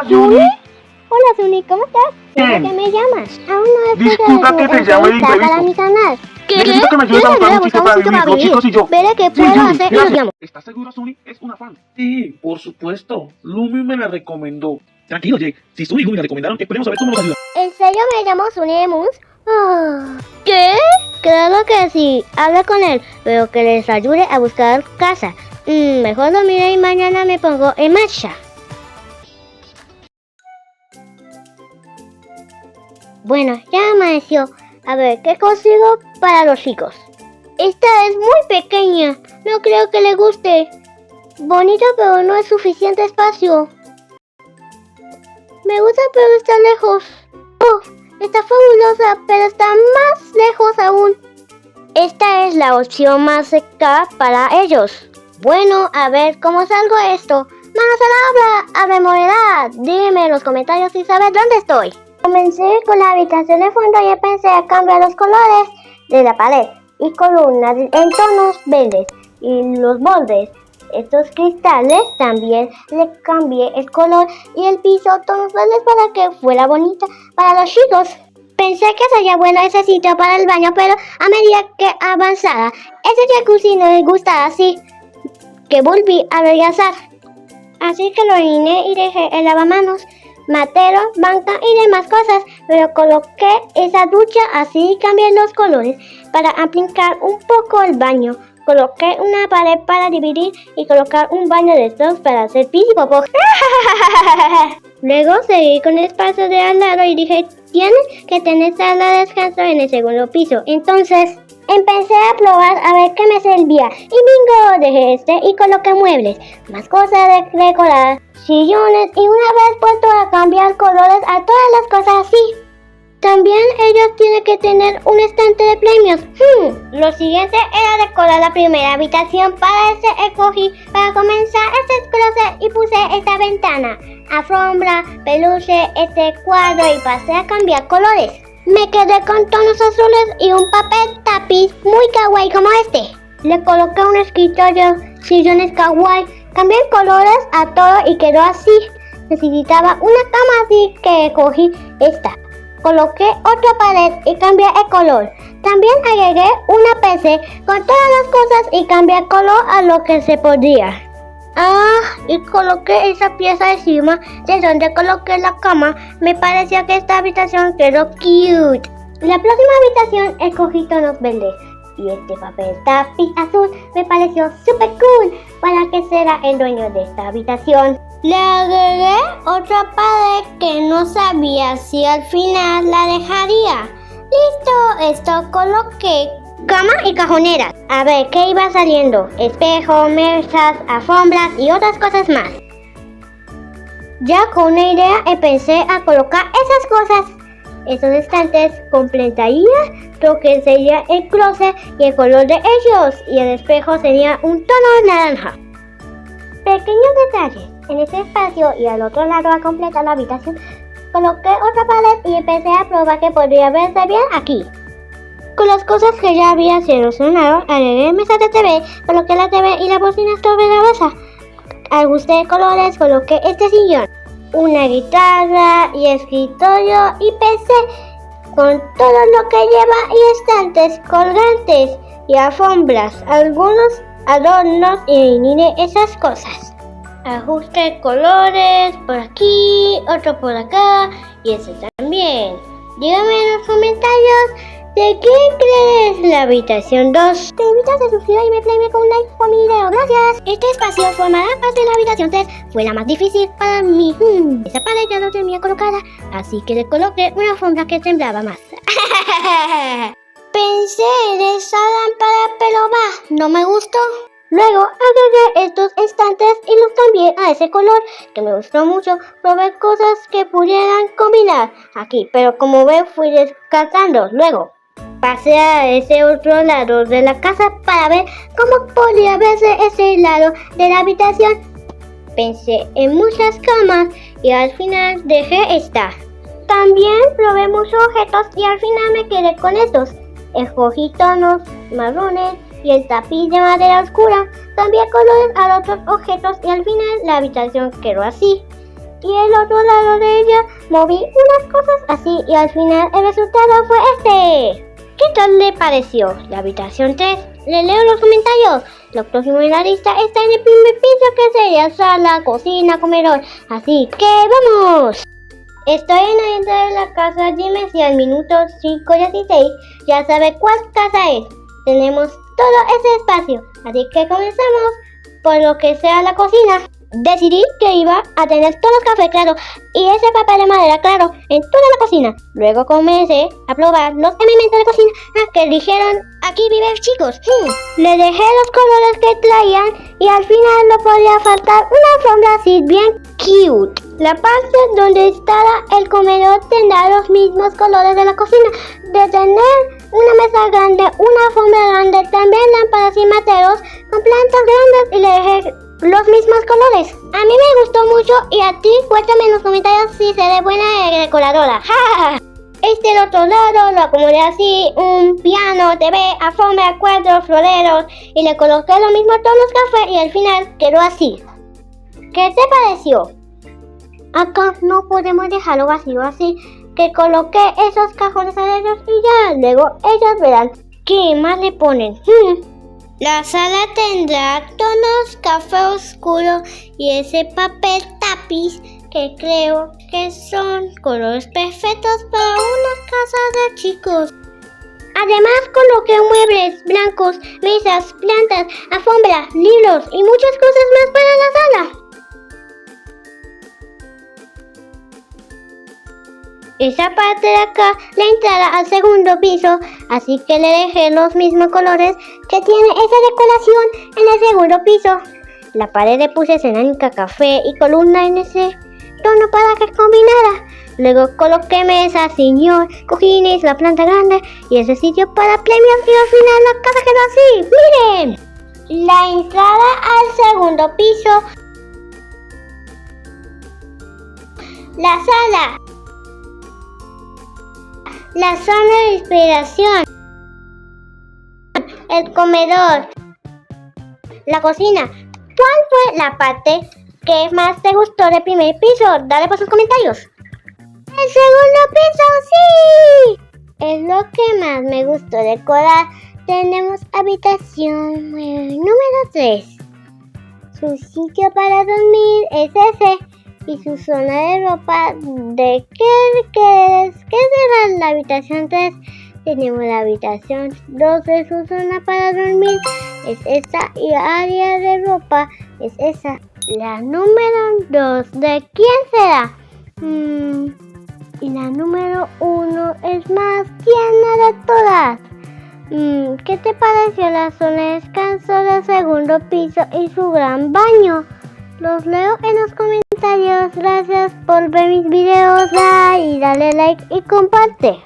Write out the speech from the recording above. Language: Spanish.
Suni. Hola Suni, ¿cómo estás? Bien. ¿Por qué me llamas? Aún no he Disculpa que te llame de entrevista para mi imprevisto. canal. Necesito que me ayudes a buscar un sitio para vivir, los chicos y yo. Veré qué Sí, puedo Yumi, hacer y nos gracias. llamo. ¿Estás seguro, Suni? Es una fan. Sí, por supuesto. Lumi me la recomendó. Tranquilo, Jake. Si Suni y Lumi la recomendaron, esperemos a ver cómo nos ayuda. ¿En serio me llamo Suni Emus? ¿Qué? Claro que sí. Habla con él, pero que les ayude a buscar casa. Mejor lo mire y mañana me pongo en marcha. Bueno, ya amaneció. A ver, ¿qué consigo para los chicos? Esta es muy pequeña. No creo que le guste. Bonito, pero no es suficiente espacio. Me gusta, pero está lejos. Oh, está fabulosa, pero está más lejos aún. Esta es la opción más cerca para ellos. Bueno, a ver cómo salgo esto. ¡Manos al habla! ¡Abre moneda! Dígame en los comentarios si sabes dónde estoy. Comencé con la habitación de fondo y empecé a cambiar los colores de la pared y columnas en tonos verdes y los bordes. Estos cristales también le cambié el color y el piso tonos verdes para que fuera bonita para los chicos. Pensé que sería bueno ese sitio para el baño, pero a medida que avanzara, ese jacuzzi no les gustaba así que volví a rechazar. Así que lo alineé y dejé el lavamanos, matero, banca y demás cosas, pero coloqué esa ducha así y cambié los colores para aplicar un poco el baño. Coloqué una pared para dividir y colocar un baño de estos para hacer pis y popó. Luego seguí con el espacio de al lado y dije, tienes que tener sala de descanso en el segundo piso. Entonces empecé a probar a ver qué me servía. Y bingo, dejé este y coloqué muebles, más cosas de decorar, sillones y una vez puesto a cambiar colores a todas las cosas así. También ellos tienen que tener un estante de premios. Lo siguiente era decorar la primera habitación. Para ese escogí para comenzar este closet y puse esta ventana, alfombra, peluche, este cuadro y pasé a cambiar colores. Me quedé con tonos azules y un papel tapiz muy kawaii como este. Le coloqué un escritorio, sillones kawaii, cambié colores a todo y quedó así. Necesitaba una cama así que cogí esta. Coloqué otra pared y cambié el color. También agregué una PC con todas las cosas y cambié el color a lo que se podía. Y coloqué esa pieza encima de donde coloqué la cama. Me parecía que esta habitación quedó cute. La próxima habitación escogí tonos verdes. Y este papel tapiz azul me pareció super cool para que será el dueño de esta habitación. Le agregué otra pared que no sabía si al final la dejaría. Listo, esto coloqué cama y cajoneras. A ver qué iba saliendo. Espejo, mesas, alfombras y otras cosas más. Ya con una idea empecé a colocar esas cosas. Esos estantes completaría lo que sería el closet y el color de ellos. Y el espejo sería un tono naranja. Pequeños detalles. En ese espacio y al otro lado a completar la habitación, coloqué otra pared y empecé a probar que podría verse bien aquí. Con las cosas que ya había seleccionado, agregué mesa de TV, coloqué la TV y la bocina sobre la mesa. Ajusté colores, coloqué este sillón, una guitarra y escritorio y PC con todo lo que lleva y estantes, colgantes y alfombras, algunos adornos y eliminé esas cosas. Ajusté colores por aquí, otro por acá y ese también. Dígame en los comentarios de quién crees la habitación 2. Te invito a suscribirte y me play con un like por mi video. Gracias. Este espacio formará parte de la habitación 3. Fue la más difícil para mí. Esa pared ya no tenía colocada, así que le coloqué una alfombra que temblaba más. Pensé en esa lámpara, pero no me gustó. Luego agregué estos estantes y los cambié a ese color que me gustó mucho. Probé cosas que pudieran combinar aquí, pero como ven fui descartando. Luego pasé a ese otro lado de la casa para ver cómo podía verse ese lado de la habitación. Pensé en muchas camas y al final dejé esta. También probé muchos objetos y al final me quedé con estos. Escogí tonos marrones y el tapiz de madera oscura. Cambié colores a otros objetos y al final la habitación quedó así. y el otro lado de ella moví unas cosas así y al final el resultado fue este. ¿Qué tal le pareció la habitación 3? Le leo los comentarios. Lo próximo en la lista está en el primer piso, que sería sala, cocina, comedor. Así que ¡vamos! Estoy en la entrada de la casa. Dime si al minuto 5:16 ya sabe cuál casa es. Tenemos todo ese espacio, así que comenzamos por lo que sea la cocina. Decidí que iba a tener todos los cafés claros y ese papel de madera claro en toda la cocina. Luego comencé a probar los elementos de cocina que dijeron aquí viven chicos. Le dejé los colores que traían y al final no podía faltar una alfombra así bien cute. La parte donde estará el comedor tendrá los mismos colores de la cocina. De tener una mesa grande, una alfombra grande, también lámparas y materos con plantas grandes y le dejé los mismos colores. A mí me gustó mucho y a ti cuéntame en los comentarios si seré buena decoradora. Este del otro lado lo acomodé así, un piano, TV, alfombra, cuadros, floreros y le coloqué lo mismo a todos los cafés y al final quedó así. ¿Qué te pareció? Acá no podemos dejarlo vacío, así que coloqué esos cajones adentro y ya luego ellos verán qué más le ponen. La sala tendrá tonos café oscuro y ese papel tapiz que creo que son colores perfectos para una casa de chicos. Además coloqué muebles blancos, mesas, plantas, alfombras, libros y muchas cosas más para la sala. Esa parte de acá, la entrada al segundo piso, así que le dejé los mismos colores que tiene esa decoración en el segundo piso. La pared le puse cerámica, café y columna en ese tono para que combinara. Luego coloqué mesas, sillón, cojines, la planta grande y ese sitio para premios y al final la casa quedó así. ¡Miren! La entrada al segundo piso, la sala, la zona de inspiración, el comedor, la cocina. ¿Cuál fue la parte que más te gustó del primer piso? Dale por sus comentarios. El segundo piso, sí, es lo que más me gustó decorar. Tenemos habitación número 3. Su sitio para dormir es ese. Y su zona de ropa, ¿de qué será la habitación 3? Tenemos la habitación 2 de su zona para dormir, es esa, y área de ropa es esa. La número 2, ¿de quién será? Y la número 1 es más tierna de todas. ¿Qué te pareció la zona de descanso del segundo piso y su gran baño? Los leo en los comentarios. Gracias por ver mis videos. Bye, y dale like y comparte.